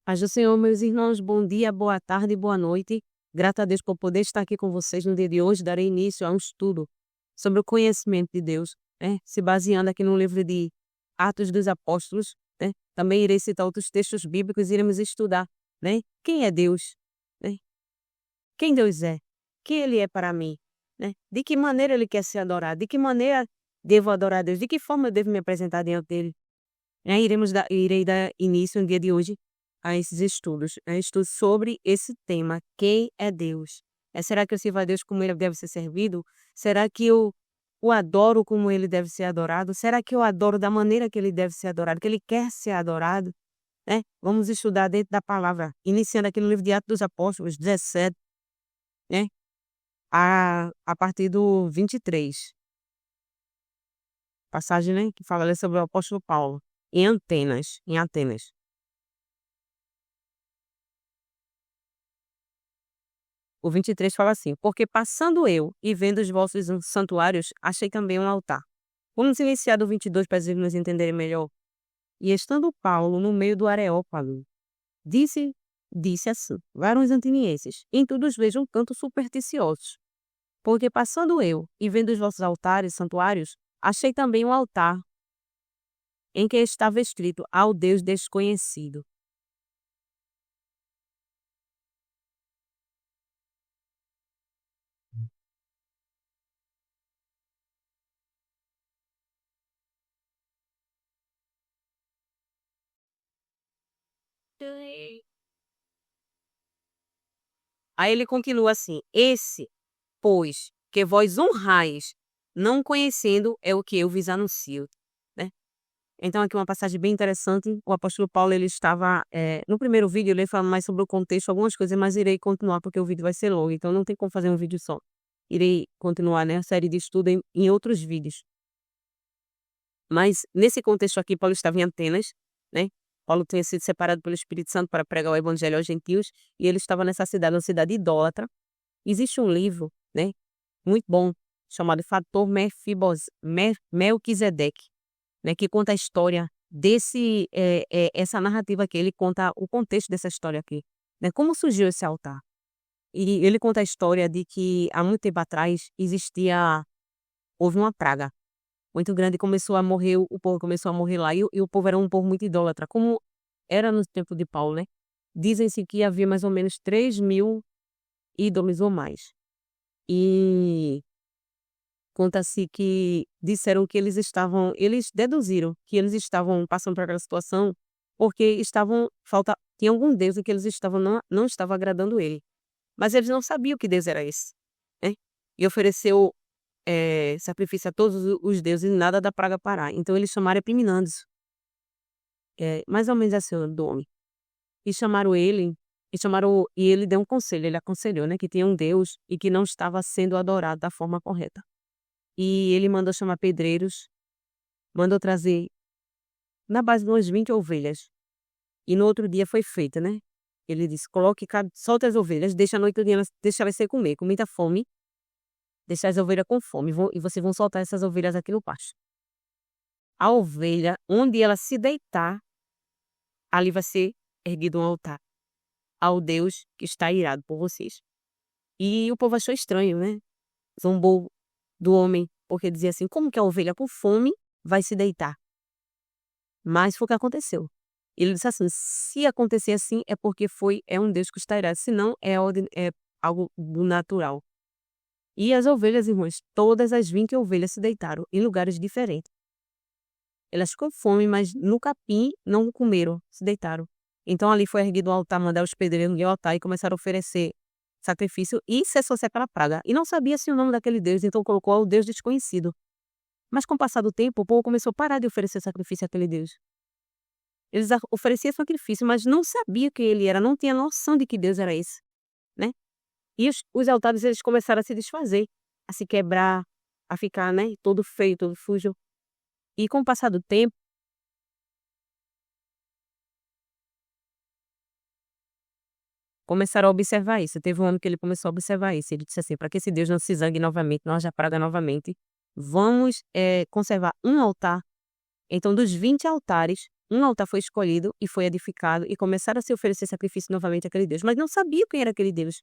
Paz do Senhor, meus irmãos, bom dia, boa tarde, boa noite. Grata a Deus por poder estar aqui com vocês no dia de hoje. Darei início a um estudo sobre o conhecimento de Deus, né? Se baseando aqui no livro de Atos dos Apóstolos, né? Também irei citar outros textos bíblicos e iremos estudar, né? Quem é Deus, né? Quem Deus é? Quem Ele é para mim, né? De que maneira Ele quer ser adorado? De que maneira devo adorar a Deus? De que forma eu devo me apresentar diante dele? Irei dar início no dia de hoje a esses estudos, estudos sobre esse tema, quem é Deus? Será que eu sirvo a Deus como Ele deve ser servido? Será que eu o adoro como Ele deve ser adorado? Será que eu adoro da maneira que Ele deve ser adorado, que Ele quer ser adorado? Né? Vamos estudar dentro da palavra, iniciando aqui no livro de Atos dos Apóstolos, 17, né? A partir do 23. Passagem, né, que fala ali sobre o apóstolo Paulo, em Atenas. O 23 fala assim: porque passando eu e vendo os vossos santuários, achei também um altar. Vamos iniciar do 22 para nos entenderem melhor. E estando Paulo no meio do Areópago, disse assim: varões atenienses, em tudo os vejam tanto supersticiosos. Porque passando eu e vendo os vossos altares, santuários, achei também um altar, em que estava escrito: ao Deus desconhecido. Aí ele continua assim: esse, pois, que vós honrais, não conhecendo, é o que eu vos anuncio, né? Então aqui uma passagem bem interessante. O apóstolo Paulo, ele estava, no primeiro vídeo ele fala mais sobre o contexto, algumas coisas, mas irei continuar porque o vídeo vai ser longo, então não tem como fazer um vídeo só. Irei continuar, né, a série de estudo em outros vídeos. Mas nesse contexto aqui, Paulo estava em Atenas, né? Paulo tinha sido separado pelo Espírito Santo para pregar o evangelho aos gentios, e ele estava nessa cidade, uma cidade idólatra. Existe um livro, né, muito bom, chamado Fator Melquisedeque, né, que conta a história essa narrativa aqui. Ele conta o contexto dessa história aqui, né, como surgiu esse altar. E ele conta a história de que há muito tempo atrás houve uma praga muito grande, começou a morrer, o povo começou a morrer lá, e o povo era um povo muito idólatra, como era no tempo de Paulo, né? Dizem-se que havia mais ou menos 3.000 ídolos ou mais. E conta-se que disseram que eles deduziram que eles estavam passando por aquela situação porque tinha algum Deus em que eles não estava agradando ele. Mas eles não sabiam que Deus era esse, né? E ofereceu sacrifício a todos os deuses e nada da praga parar. Então eles chamaram Epaminondas, mais ou menos assim o nome do homem. E chamaram ele, e ele deu um conselho, ele aconselhou, né, que tinha um Deus e que não estava sendo adorado da forma correta. E ele mandou chamar pedreiros, mandou trazer na base de umas 20 ovelhas. E no outro dia foi feita, né? Ele disse: solta as ovelhas, deixa a noite toda, deixa elas sem comer, com muita fome, deixa as ovelhas com fome, e vocês vão soltar essas ovelhas aqui no pasto. A ovelha, onde ela se deitar, ali vai ser erguido um altar ao Deus que está irado por vocês. E o povo achou estranho, né? Zombou do homem, porque dizia assim: como que a ovelha com fome vai se deitar? Mas foi o que aconteceu. Ele disse assim: se acontecer assim, é porque é um Deus que está irado, senão é algo do natural. E as ovelhas, irmãos, todas as 20 ovelhas se deitaram em lugares diferentes. Elas com fome, mas no capim não comeram, se deitaram. Então ali foi erguido o altar, mandaram os pedreiros no altar e começaram a oferecer sacrifício e cessou-se aquela praga. E não sabia-se o nome daquele Deus, então colocou o Deus desconhecido. Mas com o passar do tempo, o povo começou a parar de oferecer sacrifício àquele Deus. Eles ofereciam sacrifício, mas não sabiam quem ele era, não tinha noção de que Deus era esse, né? E os altares, eles começaram a se desfazer, a se quebrar, a ficar, né, todo feio, todo sujo. E com o passar do tempo, começaram a observar isso. Teve um ano que ele começou a observar isso. Ele disse assim: para que esse Deus não se zangue novamente, não haja praga novamente, vamos conservar um altar. Então, dos 20 altares, um altar foi escolhido e foi edificado e começaram a se oferecer sacrifício novamente àquele Deus, mas não sabiam quem era aquele Deus.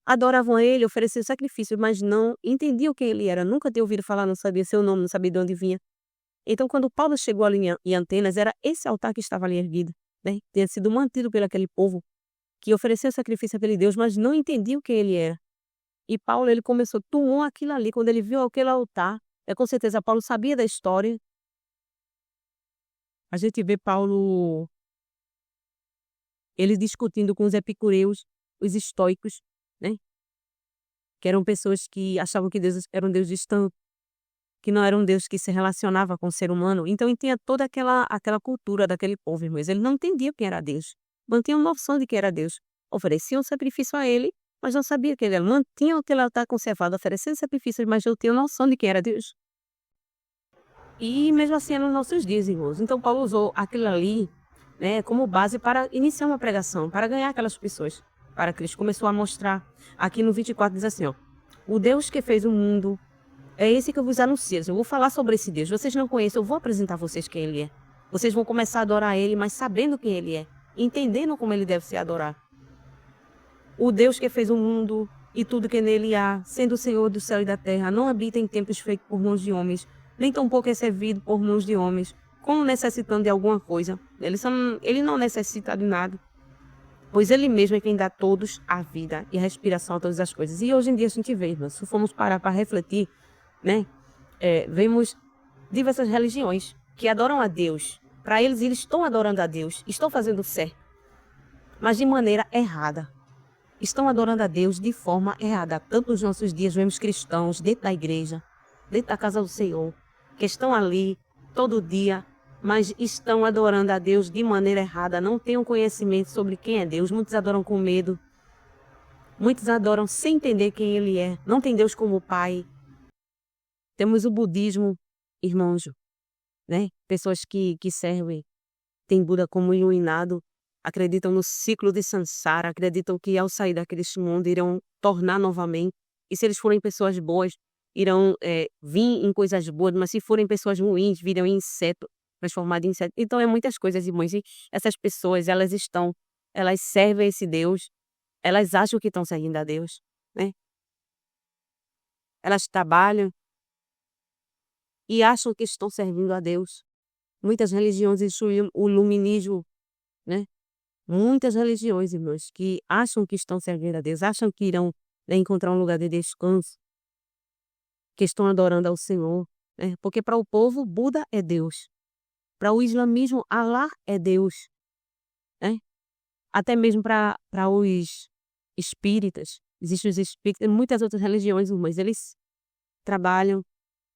Adoravam a ele, ofereciam sacrifícios, mas não entendiam quem ele era, nunca tinham ouvido falar, não sabia seu nome, não sabia de onde vinha. Então, quando Paulo chegou ali em Atenas, era esse altar que estava ali erguido, né? Tinha sido mantido pelo aquele povo que ofereceu sacrifício àquele Deus, mas não entendiam quem ele era. E Paulo, ele começou, tomou aquilo ali, quando ele viu aquele altar, com certeza Paulo sabia da história. A gente vê Paulo, ele discutindo com os epicureus, os estoicos, né? Que eram pessoas que achavam que Deus era um Deus distante, que não era um Deus que se relacionava com o ser humano. Então, ele tinha toda aquela cultura daquele povo, irmãos. Ele não entendia quem era Deus, não tinham noção de quem era Deus. Ofereciam sacrifício a ele, mas não sabia quem ele era. Mantinham aquele altar conservado, oferecendo sacrifícios, mas não tinham noção de quem era Deus. E mesmo assim, é nos nossos dias, irmãos. Então, Paulo usou aquilo ali, né, como base para iniciar uma pregação, para ganhar aquelas pessoas, para Cristo. Começou a mostrar, aqui no 24 diz assim, ó, o Deus que fez o mundo, é esse que eu vos anuncio. Eu vou falar sobre esse Deus. Vocês não conhecem, eu vou apresentar a vocês quem ele é. Vocês vão começar a adorar ele, mas sabendo quem ele é, entendendo como ele deve ser adorado. O Deus que fez o mundo e tudo que nele há, sendo o Senhor do céu e da terra, não habita em templos feitos por mãos de homens, nem tampouco é servido por mãos de homens, como necessitando de alguma coisa. Ele não necessita de nada, pois ele mesmo é quem dá a todos a vida e a respiração a todas as coisas. E hoje em dia a gente vê, mas se formos parar para refletir, né, vemos diversas religiões que adoram a Deus. Para eles estão adorando a Deus, estão fazendo certo, mas de maneira errada. Estão adorando a Deus de forma errada. Tanto nos nossos dias vemos cristãos dentro da igreja, dentro da casa do Senhor, que estão ali todo dia, mas estão adorando a Deus de maneira errada, não têm um conhecimento sobre quem é Deus. Muitos adoram com medo, muitos adoram sem entender quem Ele é, não tem Deus como Pai. Temos o budismo, irmãos, né? Pessoas que servem, têm Buda como iluminado, acreditam no ciclo de Sansara, acreditam que ao sair daquele mundo irão tornar novamente, e se eles forem pessoas boas, irão vir em coisas boas, mas se forem pessoas ruins, virão em inseto, transformado em inseto. Então é muitas coisas, irmãos, e essas pessoas, elas servem a esse Deus, elas acham que estão servindo a Deus, né? Elas trabalham e acham que estão servindo a Deus. Muitas religiões incluem o iluminismo, né? Muitas religiões, irmãos, que acham que estão servindo a Deus, acham que irão, né, encontrar um lugar de descanso, que estão adorando ao Senhor, né? Porque para o povo, Buda é Deus. Para o islamismo, Allah é Deus, né? Até mesmo para os espíritas, existem os espíritas, muitas outras religiões, mas eles trabalham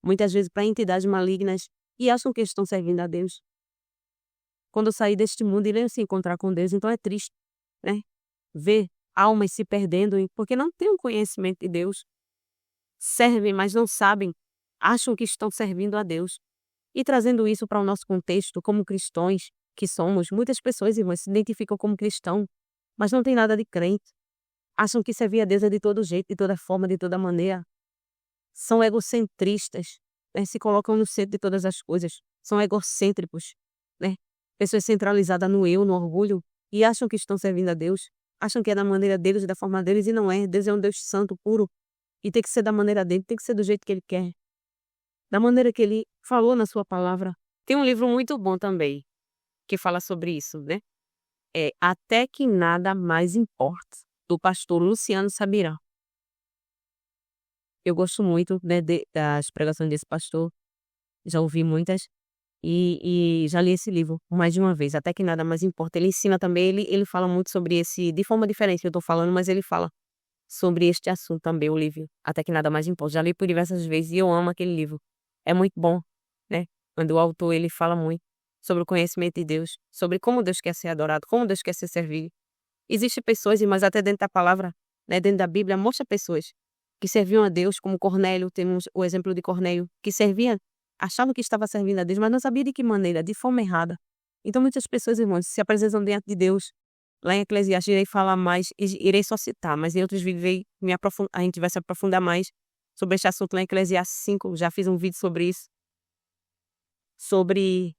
muitas vezes para entidades malignas e acham que estão servindo a Deus. Quando sair deste mundo, irão se encontrar com Deus, então é triste, né? Ver almas se perdendo, porque não têm um conhecimento de Deus. Servem, mas não sabem, acham que estão servindo a Deus. E trazendo isso para o nosso contexto, como cristãos que somos, muitas pessoas, irmãs, se identificam como cristão, mas não tem nada de crente. Acham que servir a Deus é de todo jeito, de toda forma, de toda maneira. São egocentristas, né? Se colocam no centro de todas as coisas. São egocêntricos, né? Pessoas centralizadas no eu, no orgulho, e acham que estão servindo a Deus. Acham que é da maneira deles e da forma deles, e não é. Deus é um Deus santo, puro, e tem que ser da maneira dele, tem que ser do jeito que ele quer. Da maneira que ele falou na sua palavra. Tem um livro muito bom também, que fala sobre isso, né? É Até que Nada Mais Importa, do pastor Luciano Subirá. Eu gosto muito, né, das pregações desse pastor, já ouvi muitas, e já li esse livro mais de uma vez, Até que Nada Mais Importa. Ele ensina também, ele fala muito sobre esse, de forma diferente que eu estou falando, mas ele fala sobre este assunto também, o livro Até que Nada Mais Importa. Já li por diversas vezes e eu amo aquele livro. É muito bom, né? Quando o autor ele fala muito sobre o conhecimento de Deus, sobre como Deus quer ser adorado, como Deus quer ser servido. Existem pessoas, mas até dentro da palavra, né, dentro da Bíblia, mostra pessoas que serviam a Deus, como Cornélio, temos o exemplo de Cornélio, que servia, achava que estava servindo a Deus, mas não sabia de que maneira, de forma errada. Então muitas pessoas, irmãos, se apresentam diante de Deus. Lá em Eclesiastes irei falar mais, irei só citar, mas em outros vídeos a gente vai se aprofundar mais sobre este assunto lá em Eclesiastes 5, já fiz um vídeo sobre isso, sobre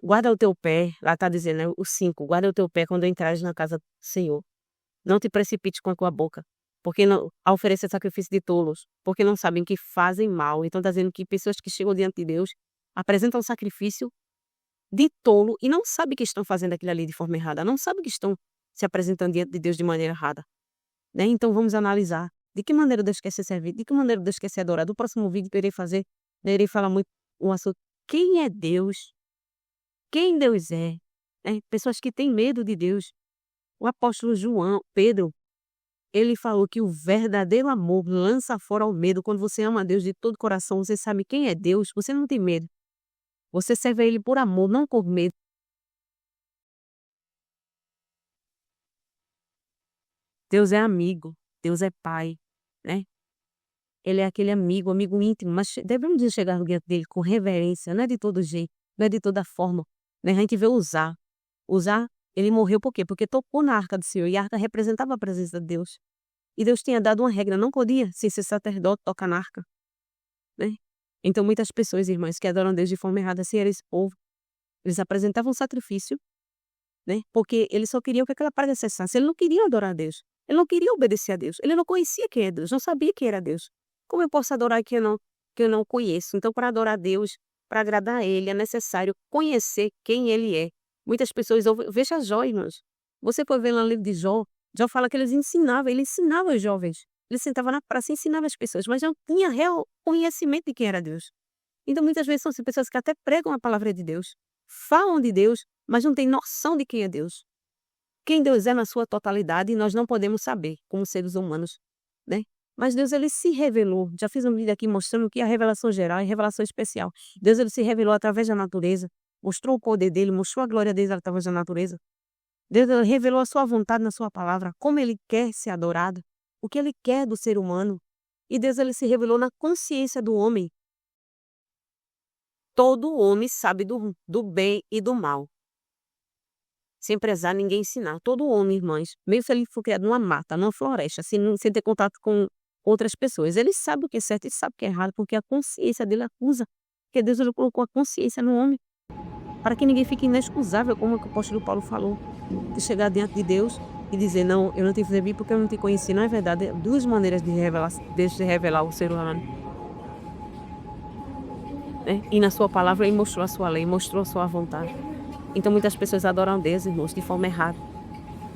guarda o teu pé, lá está dizendo, né, o 5, guarda o teu pé quando entrares na casa do Senhor. Não te precipites com a tua boca, porque não, a oferecer sacrifício de tolos, porque não sabem que fazem mal. Então está dizendo que pessoas que chegam diante de Deus apresentam sacrifício de tolo e não sabem que estão fazendo aquilo ali de forma errada, não sabem que estão se apresentando diante de Deus de maneira errada, né? Então vamos analisar de que maneira Deus quer ser servido, de que maneira Deus quer ser adorado. O próximo vídeo que eu irei fazer, eu irei falar muito o assunto quem é Deus, quem Deus é, né? Pessoas que têm medo de Deus. O apóstolo Pedro, ele falou que o verdadeiro amor lança fora o medo. Quando você ama a Deus de todo o coração, você sabe quem é Deus, você não tem medo. Você serve a Ele por amor, não por medo. Deus é amigo, Deus é pai, né? Ele é aquele amigo, amigo íntimo, mas devemos de chegar diante dele com reverência, não é de todo jeito, não é de toda forma, né? A gente vê Usar, ele morreu por quê? Porque tocou na arca do Senhor, e a arca representava a presença de Deus. E Deus tinha dado uma regra, não podia, sem ser sacerdote, tocar na arca, né? Então muitas pessoas, irmãs, que adoram Deus de forma errada, assim era esse povo. Eles apresentavam sacrifício, né? Porque eles só queriam que aquela praga cessasse. Ele não queria adorar a Deus. Ele não queria obedecer a Deus. Ele não conhecia quem é Deus, não sabia quem era Deus. Como eu posso adorar que eu não conheço? Então, para adorar a Deus, para agradar a Ele, é necessário conhecer quem Ele é. Muitas pessoas ouvem, veja Jó, irmãos. Você pode ver lá no livro de Jó, Jó fala que ele ensinava os jovens. Ele sentava na praça e ensinava as pessoas, mas não tinha real conhecimento de quem era Deus. Então, muitas vezes são pessoas que até pregam a palavra de Deus, falam de Deus, mas não têm noção de quem é Deus. Quem Deus é na sua totalidade, nós não podemos saber, como seres humanos, né? Mas Deus, ele se revelou. Já fiz um vídeo aqui mostrando que a revelação geral e a revelação especial. Deus, ele se revelou através da natureza, mostrou o poder dele, mostrou a glória dele através da natureza. Deus, ele revelou a sua vontade na sua palavra, como ele quer ser adorado, o que ele quer do ser humano. E Deus, ele se revelou na consciência do homem. Todo homem sabe do bem e do mal, sem prezar ninguém ensinar. Todo homem, irmãs, mesmo se ele for criado numa mata, numa floresta, sem ter contato com outras pessoas, ele sabe o que é certo e sabe o que é errado, porque a consciência dele acusa. Porque Deus, ele colocou a consciência no homem, para que ninguém fique inexcusável, como o apóstolo Paulo falou, de chegar diante de Deus e dizer, não, eu não te fiz porque eu não te conheci. Não é verdade, duas maneiras de revelar o ser humano, né? E na sua palavra ele mostrou a sua lei, mostrou a sua vontade. Então muitas pessoas adoram Deus, irmãos, de forma errada.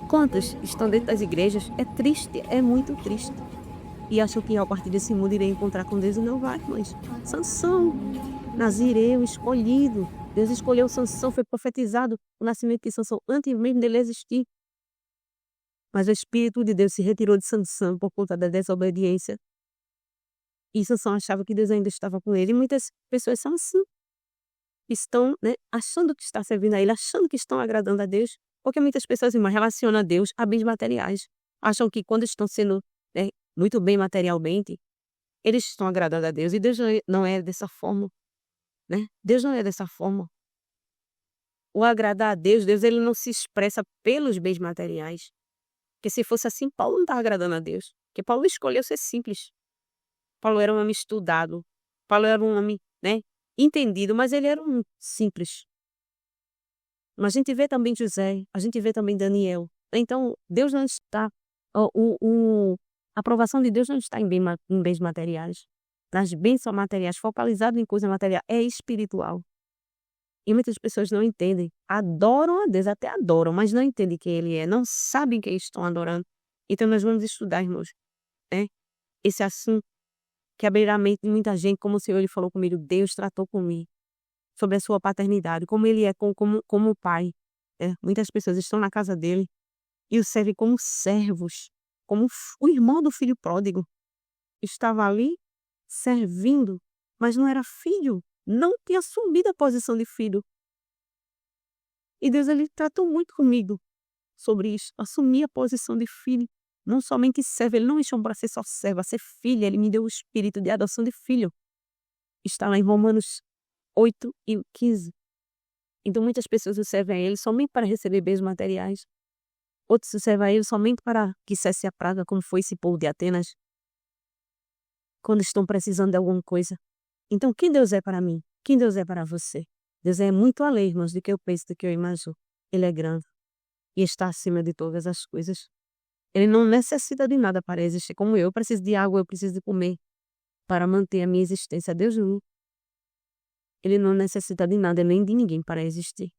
Quantas estão dentro das igrejas? É triste, é muito triste. E acham que ao partir desse mundo irei encontrar com Deus e não vai, irmãs. Sansão, Nazireu, escolhido. Deus escolheu Sansão, foi profetizado o nascimento de Sansão antes mesmo dele existir. Mas o Espírito de Deus se retirou de Sansão por conta da desobediência. E Sansão achava que Deus ainda estava com ele. E muitas pessoas são assim. Estão, né, achando que está servindo a Ele, achando que estão agradando a Deus. Porque muitas pessoas, irmãs, relacionam a Deus a bens materiais. Acham que quando estão sendo, né, muito bem materialmente, eles estão agradando a Deus. E Deus não é dessa forma, né? Deus não é dessa forma. O agradar a Deus, Deus ele não se expressa pelos bens materiais. Porque se fosse assim, Paulo não estava agradando a Deus. Porque Paulo escolheu ser simples. Paulo era um homem estudado. Paulo era um homem, né, entendido, mas ele era um simples. Mas a gente vê também José, a gente vê também Daniel. Então, Deus não está, a aprovação de Deus não está em bens materiais. Nas bênçãos materiais, focalizado em coisa material, é espiritual. E muitas pessoas não entendem. Adoram a Deus, até adoram, mas não entendem quem Ele é, não sabem quem estão adorando. Então nós vamos estudar, irmãos, né, esse assunto que abrirá a mente de muita gente, como o Senhor ele falou comigo, Deus tratou comigo, sobre a sua paternidade, como Ele é como pai. Muitas pessoas estão na casa dele e o servem como servos, como o irmão do filho pródigo. Estava ali servindo, mas não era filho, não tinha assumido a posição de filho. E Deus ele tratou muito comigo sobre isso, assumir a posição de filho. Não somente servo, ele não me chamou para ser só servo, a ser filha, ele me deu o espírito de adoção de filho. Está lá em Romanos 8:15. Então muitas pessoas o servem a ele somente para receber bens materiais. Outros o servem a ele somente para que cesse a praga, como foi esse povo de Atenas, quando estão precisando de alguma coisa. Então quem Deus é para mim? Quem Deus é para você? Deus é muito além, irmãos, do que eu penso, do que eu imagino. Ele é grande e está acima de todas as coisas. Ele não necessita de nada para existir, como eu preciso de água, eu preciso de comer para manter a minha existência. Deus não. Ele não necessita de nada nem de ninguém para existir.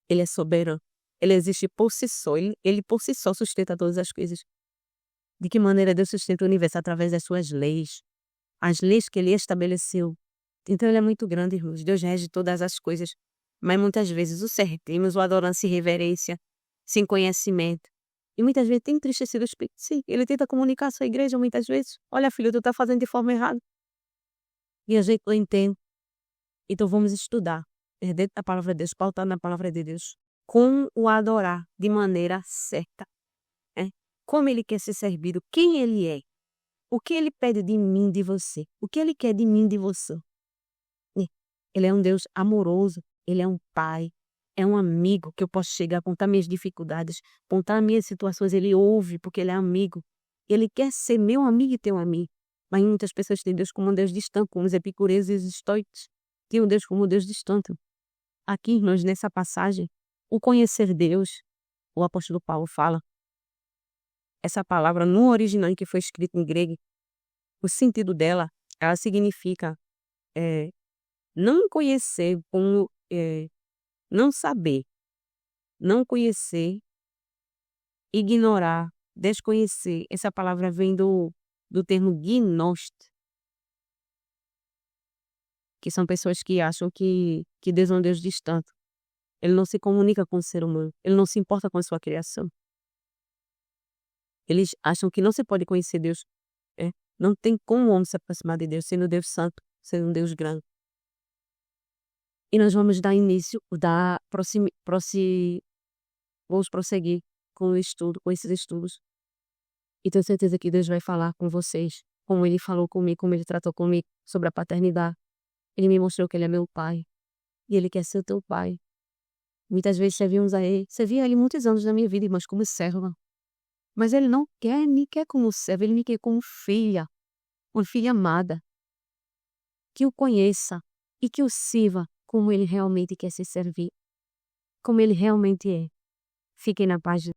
Ele é soberano. Ele existe por si só. Ele por si só sustenta todas as coisas. De que maneira Deus sustenta o universo? Através das suas leis. As leis que ele estabeleceu. Então ele é muito grande, irmãos. Deus rege todas as coisas. Mas muitas vezes o servimos, o adoramos sem reverência, sem conhecimento. E muitas vezes tem entristecido o Espírito. Sim, ele tenta comunicar a sua igreja muitas vezes. Olha, filho, tu está fazendo de forma errada. E a gente não entende. Então vamos estudar dentro da palavra de Deus, pautar na palavra de Deus. Como o adorar de maneira certa. Como ele quer ser servido, quem ele é. O que ele pede de mim, de você. O que ele quer de mim, de você. Ele é um Deus amoroso. Ele é um pai. É um amigo que eu posso chegar, contar minhas dificuldades, contar minhas situações. Ele ouve porque ele é amigo. Ele quer ser meu amigo e teu amigo. Mas muitas pessoas têm Deus como um Deus distante, como os epicureus e os estoicos. Tem um Deus como um Deus distante. Aqui, irmãos, nessa passagem, o conhecer Deus, o apóstolo Paulo fala, essa palavra no original em que foi escrita em grego, o sentido dela, ela significa não conhecer como não saber, não conhecer, ignorar, desconhecer. Essa palavra vem do termo gnost, que são pessoas que acham que Deus é um Deus distante. Ele não se comunica com o ser humano, ele não se importa com a sua criação. Eles acham que não se pode conhecer Deus. Não tem como o homem se aproximar de Deus, sendo Deus santo, sendo um Deus grande. E nós vamos dar início, vamos prosseguir com o estudo, com esses estudos. E tenho certeza que Deus vai falar com vocês, como Ele falou comigo, como Ele tratou comigo sobre a paternidade. Ele me mostrou que Ele é meu pai. E Ele quer ser teu pai. Muitas vezes servia Ele muitos anos na minha vida, mas como serva. Mas Ele não quer, me quer como serva, Ele me quer como filha. Uma filha amada. Que o conheça e que o sirva como Ele realmente quer se servir. Como Ele realmente é. Fiquem na paz de